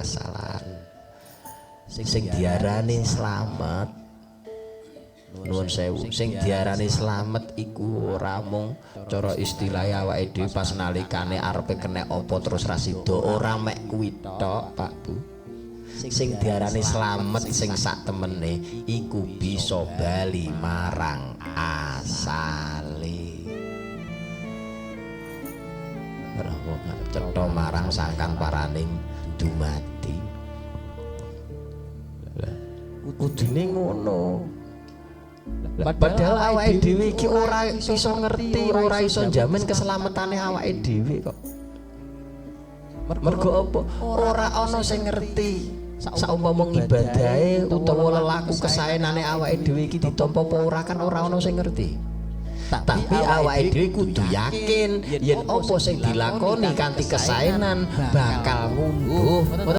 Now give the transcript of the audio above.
kesalahan sing diarani slamet nuwun sewu sing diarani slamet iku ora mung cara istilah awake dhewe pas nalikane arepe kena apa terus ra sida ora mek kuwi tok Pak Bu sing diarani slamet sing sak temene iku bisa bali marang asale ora wong cetha marang sangkan paraning dumadi kudune ngono padahal awake dhewe iki ora iso ngerti ora iso njamin keselamatane awake dhewe kok mergo apa ora ana sing ngerti saumpama ngibadahe utawa lelaku kesaenane awake dhewe iki ditampa apa ora kan ora ana sing ngerti tapi awake dhewe kudu yakin yen apa sing dilakoni kanthi kesaenan bakal ngunduh